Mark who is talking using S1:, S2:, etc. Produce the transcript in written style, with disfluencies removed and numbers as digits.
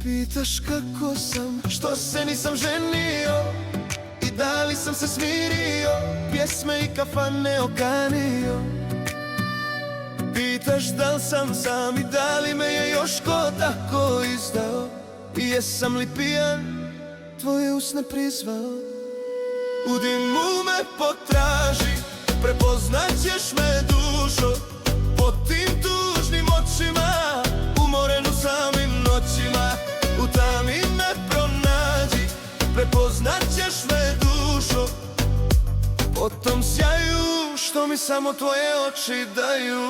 S1: Pitaš kako sam, što se nisam ženio i da li sam se smirio, pjesme i kafane okanio. Pitaš da li sam sam i da li me je još ko tako izdao, i jesam li pijan, tvoje usne prizvao. U dimu me potraži, prepoznaćeš me dušo, pod tim tužnim očima, umoren u samim noćima. U tami me pronađi, prepoznaćeš me dušo, po tom sjaju što mi samo tvoje oči daju.